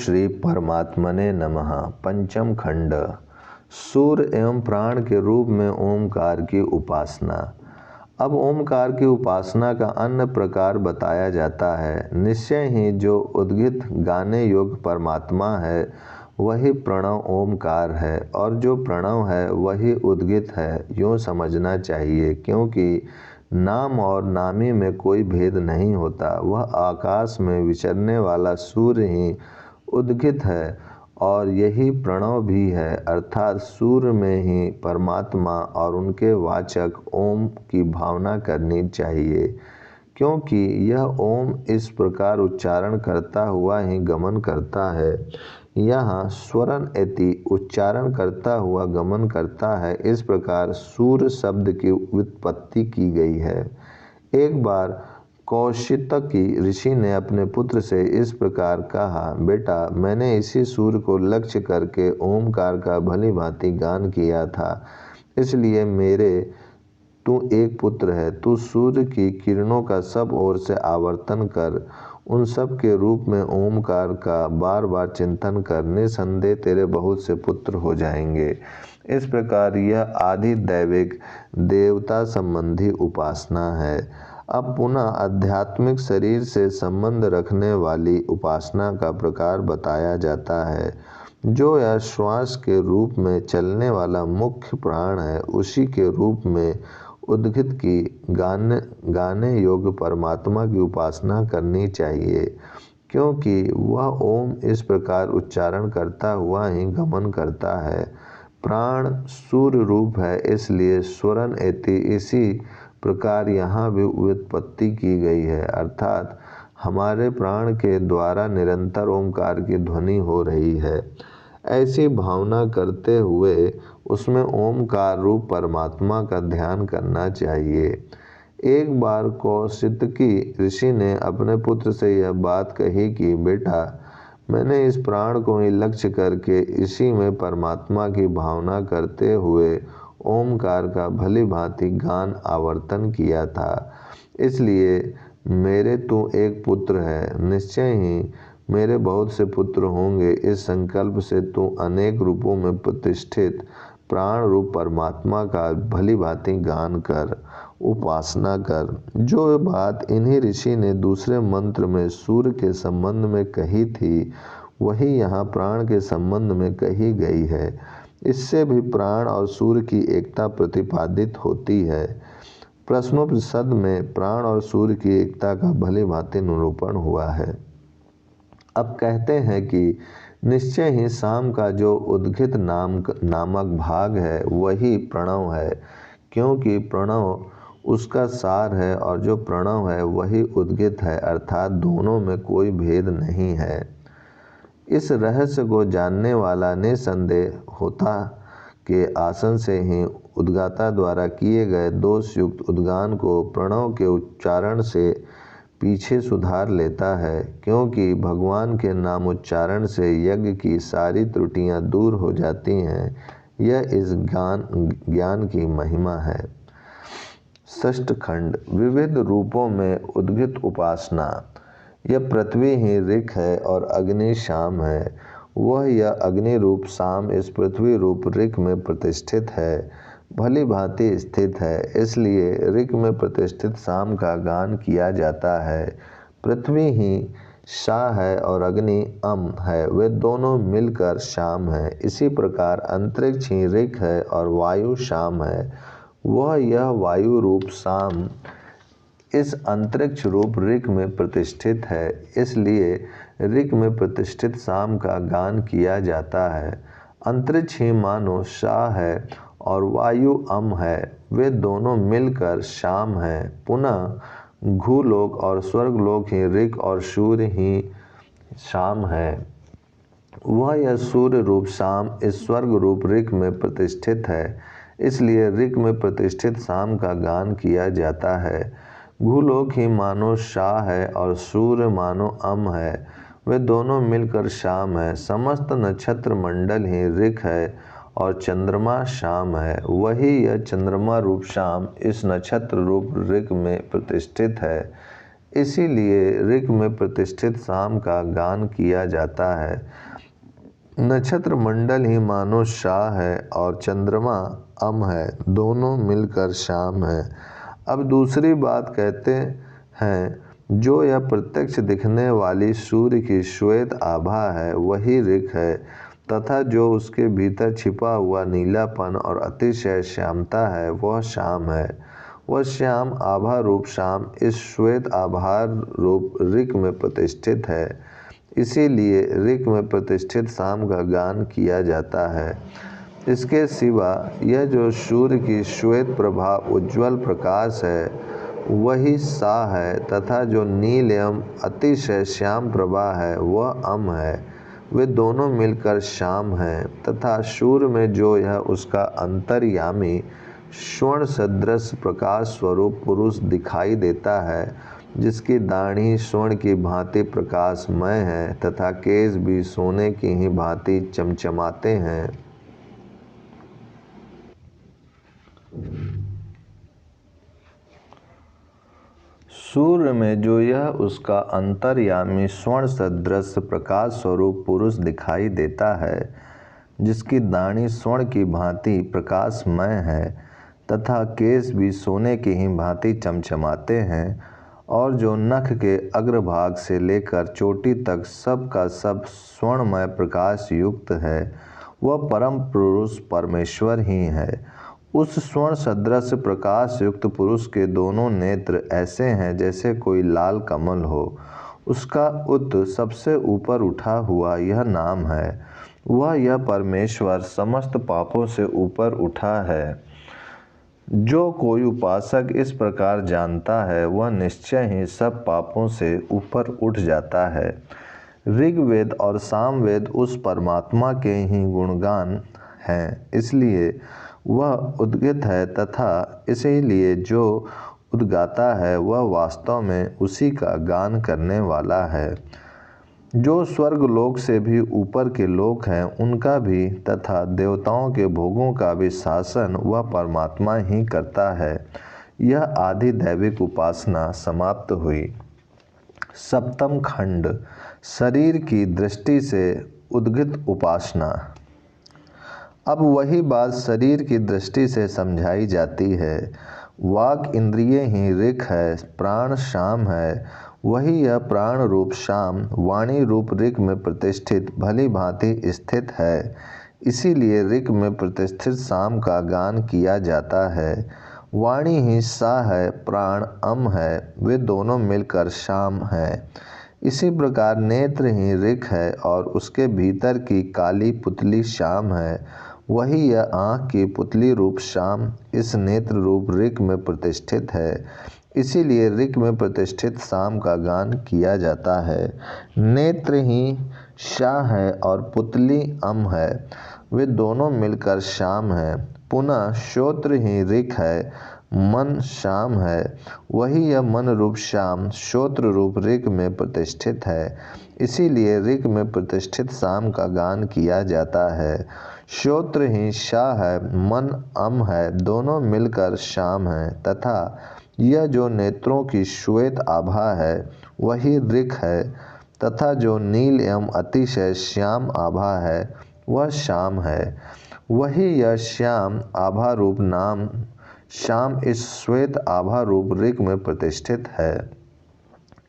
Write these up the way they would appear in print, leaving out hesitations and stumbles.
श्री परमात्मने नमः। पंचम खंड, सूर्य एवं प्राण के रूप में ओमकार की उपासना। अब ओमकार की उपासना का अन्य प्रकार बताया जाता है। निश्चय ही जो उद्गित गाने योग्य परमात्मा है वही प्रणव ओमकार है, और जो प्रणव है वही उद्गित है, यूँ समझना चाहिए। क्योंकि नाम और नामी में कोई भेद नहीं होता। वह आकाश में विचरने वाला सूर्य ही उद्गित है और यही प्रणव भी है, अर्थात सूर्य में ही परमात्मा और उनके वाचक ओम की भावना करनी चाहिए। क्योंकि यह ओम इस प्रकार उच्चारण करता हुआ ही गमन करता है। यहाँ स्वरन एति उच्चारण करता हुआ गमन करता है, इस प्रकार सूर्य शब्द की व्युत्पत्ति की गई है। एक बार कौशितकी ऋषि ने अपने पुत्र से इस प्रकार कहा, बेटा, मैंने इसी सूर्य को लक्ष्य करके ओमकार का भली भांति गान किया था, इसलिए मेरे तू एक पुत्र है। तू सूर्य की किरणों का सब ओर से आवर्तन कर, उन सब के रूप में ओमकार का बार बार चिंतन कर, निसंदेह तेरे बहुत से पुत्र हो जाएंगे। इस प्रकार यह आदि दैविक देवता संबंधी उपासना है। अब पुनः आध्यात्मिक शरीर से संबंध रखने वाली उपासना का प्रकार बताया जाता है। जो यह श्वास के रूप में चलने वाला मुख्य प्राण है, उसी के रूप में उद्गित की गाने योग्य परमात्मा की उपासना करनी चाहिए। क्योंकि वह ओम इस प्रकार उच्चारण करता हुआ ही गमन करता है। प्राण सूर्य रूप है, इसलिए स्वरन एति इसी प्रकार यहाँ भी व्युत्पत्ति की गई है, अर्थात हमारे प्राण के द्वारा निरंतर ओमकार की ध्वनि हो रही है। ऐसी भावना करते हुए उसमें ओमकार रूप परमात्मा का ध्यान करना चाहिए। एक बार कौशितकी ऋषि ने अपने पुत्र से यह बात कही कि बेटा, मैंने इस प्राण को ही लक्ष्य करके इसी में परमात्मा की भावना करते हुए ओमकार का भली भांति गान आवर्तन किया था, इसलिए मेरे तू एक पुत्र है। निश्चय ही मेरे बहुत से पुत्र होंगे। इस संकल्प से तू अनेक रूपों में प्रतिष्ठित प्राण रूप परमात्मा का भली भांति गान कर, उपासना कर। जो बात इन्हीं ऋषि ने दूसरे मंत्र में सूर्य के संबंध में कही थी, वही यहाँ प्राण के संबंध में कही गई है। इससे भी प्राण और सूर्य की एकता प्रतिपादित होती है। प्रश्नोपनिषद में प्राण और सूर्य की एकता का भली भांति निरूपण हुआ है। अब कहते हैं कि निश्चय ही शाम का जो उद्गित नामक भाग है वही प्रणव है। क्योंकि प्रणव उसका सार है और जो प्रणव है वही उद्गित है, अर्थात दोनों में कोई भेद नहीं है। इस रहस्य को जानने वाला निसंदेह होता के आसन से ही उद्गाता द्वारा किए गए दोष युक्त उद्गान को प्रणव के उच्चारण से पीछे सुधार लेता है। क्योंकि भगवान के नाम उच्चारण से यज्ञ की सारी त्रुटियां दूर हो जाती हैं। यह इस ज्ञान की महिमा है। षष्ठ खंड, विविध रूपों में उद्गित उपासना। यह पृथ्वी ही ऋक है और अग्नि शाम है। वह यह अग्नि रूप शाम इस पृथ्वी रूप ऋक में प्रतिष्ठित है, भली भांति स्थित है, इसलिए ऋक में प्रतिष्ठित शाम का गान किया जाता है। पृथ्वी ही शा है और अग्नि अम है, वे दोनों मिलकर शाम है। इसी प्रकार अंतरिक्ष ही ऋक है और वायु शाम है। वह यह वायु रूप शाम इस अंतरिक्ष रूप ऋक में प्रतिष्ठित है, इसलिए ऋक में प्रतिष्ठित शाम का गान किया जाता है। अंतरिक्ष ही मानो शाह है और वायु अम है, वे दोनों मिलकर शाम है। पुनः भूलोक और स्वर्गलोक ही ऋक और सूर्य ही शाम है। वह यह सूर्य रूप शाम इस स्वर्ग रूप ऋक में प्रतिष्ठित है, इसलिए ऋक में प्रतिष्ठित शाम का गान किया जाता है। भूलोक ही मानो शाह है और सूर्य मानो अम है, वे दोनों मिलकर शाम है। समस्त नक्षत्र मंडल ही ऋक है और चंद्रमा शाम है। वही यह चंद्रमा रूप शाम इस नक्षत्र रूप ऋक में प्रतिष्ठित है। इसीलिए ऋक में प्रतिष्ठित शाम का गान किया जाता है। नक्षत्र मंडल ही मानो शाह है और चंद्रमा अम है, दोनों मिलकर शाम है। अब दूसरी बात कहते हैं, जो यह प्रत्यक्ष दिखने वाली सूर्य की श्वेत आभा है वही ऋक है, तथा जो उसके भीतर छिपा हुआ नीलापन और अतिशय श्यामता है वह शाम है। वह श्याम आभा रूप शाम इस श्वेत आभार रूप ऋक में प्रतिष्ठित है। इसीलिए ऋक में प्रतिष्ठित शाम का गान किया जाता है। इसके सिवा यह जो सूर्य की श्वेत प्रभा उज्ज्वल प्रकाश है वही सा है, तथा जो नील एवं अतिशय श्याम प्रभा है वह अम है। वे दोनों मिलकर शाम हैं, तथा सूर्य में जो यह उसका अंतर्यामी स्वर्ण सदृश प्रकाश स्वरूप पुरुष दिखाई देता है, जिसकी दाढ़ी स्वर्ण की भांति प्रकाशमय है तथा केश भी सोने की ही भांति चमचमाते हैं। सूर्य में जो यह उसका अंतर्यामी स्वर्ण सदृश प्रकाश स्वरूप पुरुष दिखाई देता है, जिसकी दाढ़ी स्वर्ण की भांति प्रकाशमय है तथा केश भी सोने की ही भांति चमचमाते हैं, और जो नख के अग्रभाग से लेकर चोटी तक सब का सब स्वर्णमय प्रकाश युक्त है, वह परम पुरुष परमेश्वर ही है। उस स्वर्ण सदृश प्रकाश युक्त पुरुष के दोनों नेत्र ऐसे हैं जैसे कोई लाल कमल हो। उसका उत सबसे ऊपर उठा हुआ यह नाम है, वह यह परमेश्वर समस्त पापों से ऊपर उठा है। जो कोई उपासक इस प्रकार जानता है वह निश्चय ही सब पापों से ऊपर उठ जाता है। ऋग्वेद और सामवेद उस परमात्मा के ही गुणगान हैं, इसलिए वह उद्गित है, तथा इसीलिए जो उद्गाता है वह वास्तव में उसी का गान करने वाला है। जो स्वर्ग लोक से भी ऊपर के लोक हैं उनका भी तथा देवताओं के भोगों का भी शासन वह परमात्मा ही करता है। यह आदि दैविक उपासना समाप्त हुई। सप्तम खंड, शरीर की दृष्टि से उद्गित उपासना। अब वही बात शरीर की दृष्टि से समझाई जाती है। वाक इंद्रिय ही ऋक है, प्राण शाम है, वही यह प्राण रूप शाम वाणी रूप ऋक में प्रतिष्ठित भली भांति स्थित है। इसीलिए ऋक में प्रतिष्ठित शाम का गान किया जाता है। वाणी ही सा है, प्राण अम है, वे दोनों मिलकर शाम है। इसी प्रकार नेत्र ही ऋक है और उसके भीतर की काली पुतली शाम है, वही यह आँख की पुतली रूप शाम इस नेत्र रूप ऋक में प्रतिष्ठित है। इसीलिए ऋक में प्रतिष्ठित शाम का गान किया जाता है। नेत्र ही शाह है और पुतली अम है, वे दोनों मिलकर शाम है। पुनः श्रोत्र ही ऋक है, मन शाम है, वही यह मन रूप शाम श्रोत्र रूप ऋक में प्रतिष्ठित है। इसीलिए ऋक में प्रतिष्ठित शाम का गान किया जाता है। श्रोत्र ही शाह है, मन अम है, दोनों मिलकर शाम है, तथा यह जो नेत्रों की श्वेत आभा है वही ऋक है, तथा जो नील एवं अतिशय श्याम आभा है वह शाम है। वही यह श्याम आभा रूप नाम शाम इस श्वेत आभा रूप ऋक में प्रतिष्ठित है।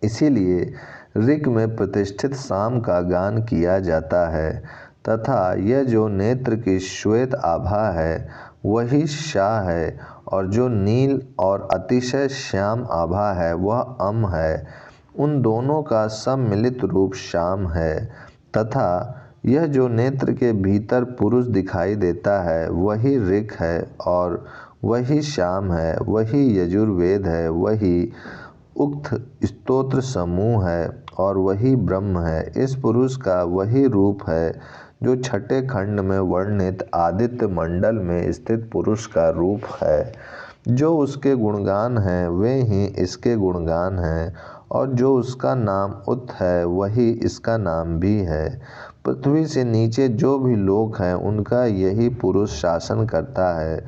इसीलिए ऋक में प्रतिष्ठित शाम का गान किया जाता है, तथा यह जो नेत्र की श्वेत आभा है वही शाह है, और जो नील और अतिशय श्याम आभा है वह अम है। उन दोनों का सम्मिलित रूप शाम है, तथा यह जो नेत्र के भीतर पुरुष दिखाई देता है वही ऋक है और वही शाम है, वही यजुर्वेद है, वही उक्त स्तोत्र समूह है और वही ब्रह्म है। इस पुरुष का वही रूप है जो छठे खंड में वर्णित आदित्य मंडल में स्थित पुरुष का रूप है। जो उसके गुणगान हैं वे ही इसके गुणगान हैं, और जो उसका नाम उत है वही इसका नाम भी है। पृथ्वी से नीचे जो भी लोग हैं उनका यही पुरुष शासन करता है,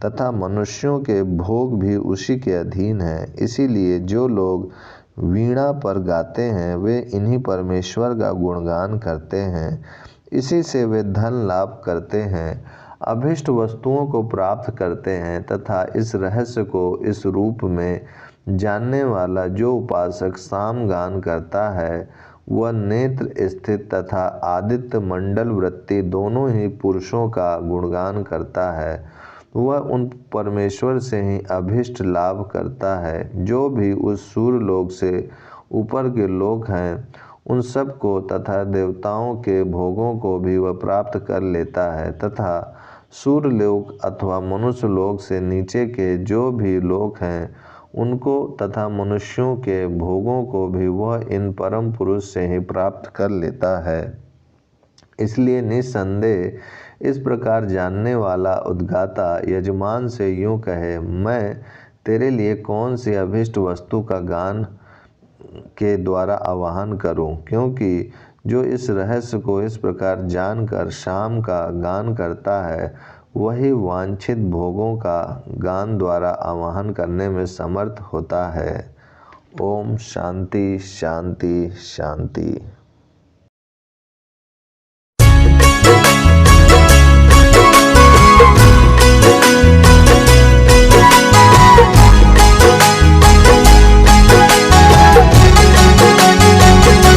तथा मनुष्यों के भोग भी उसी के अधीन हैं। इसीलिए जो लोग वीणा पर गाते हैं वे इन्हीं परमेश्वर का गुणगान करते हैं। इसी से वे धन लाभ करते हैं, अभीष्ट वस्तुओं को प्राप्त करते हैं तथा इस रहस्य को इस रूप में जानने वाला जो उपासक सामगान करता है वह नेत्र स्थित तथा आदित्य मंडल वृत्ति दोनों ही पुरुषों का गुणगान करता है। वह उन परमेश्वर से ही अभीष्ट लाभ करता है। जो भी उस सूर्यलोक से ऊपर के लोक हैं उन सब को तथा देवताओं के भोगों को भी वह प्राप्त कर लेता है तथा सूर्यलोक अथवा मनुष्य लोक से नीचे के जो भी लोक हैं उनको तथा मनुष्यों के भोगों को भी वह इन परम पुरुष से ही प्राप्त कर लेता है। इसलिए निस्संदेह इस प्रकार जानने वाला उद्गाता यजमान से यूँ कहे, मैं तेरे लिए कौन सी अभीष्ट वस्तु का गान के द्वारा आवाहन करूं, क्योंकि जो इस रहस्य को इस प्रकार जानकर शाम का गान करता है वही वांछित भोगों का गान द्वारा आवाहन करने में समर्थ होता है। ओम शांति शांति शांति।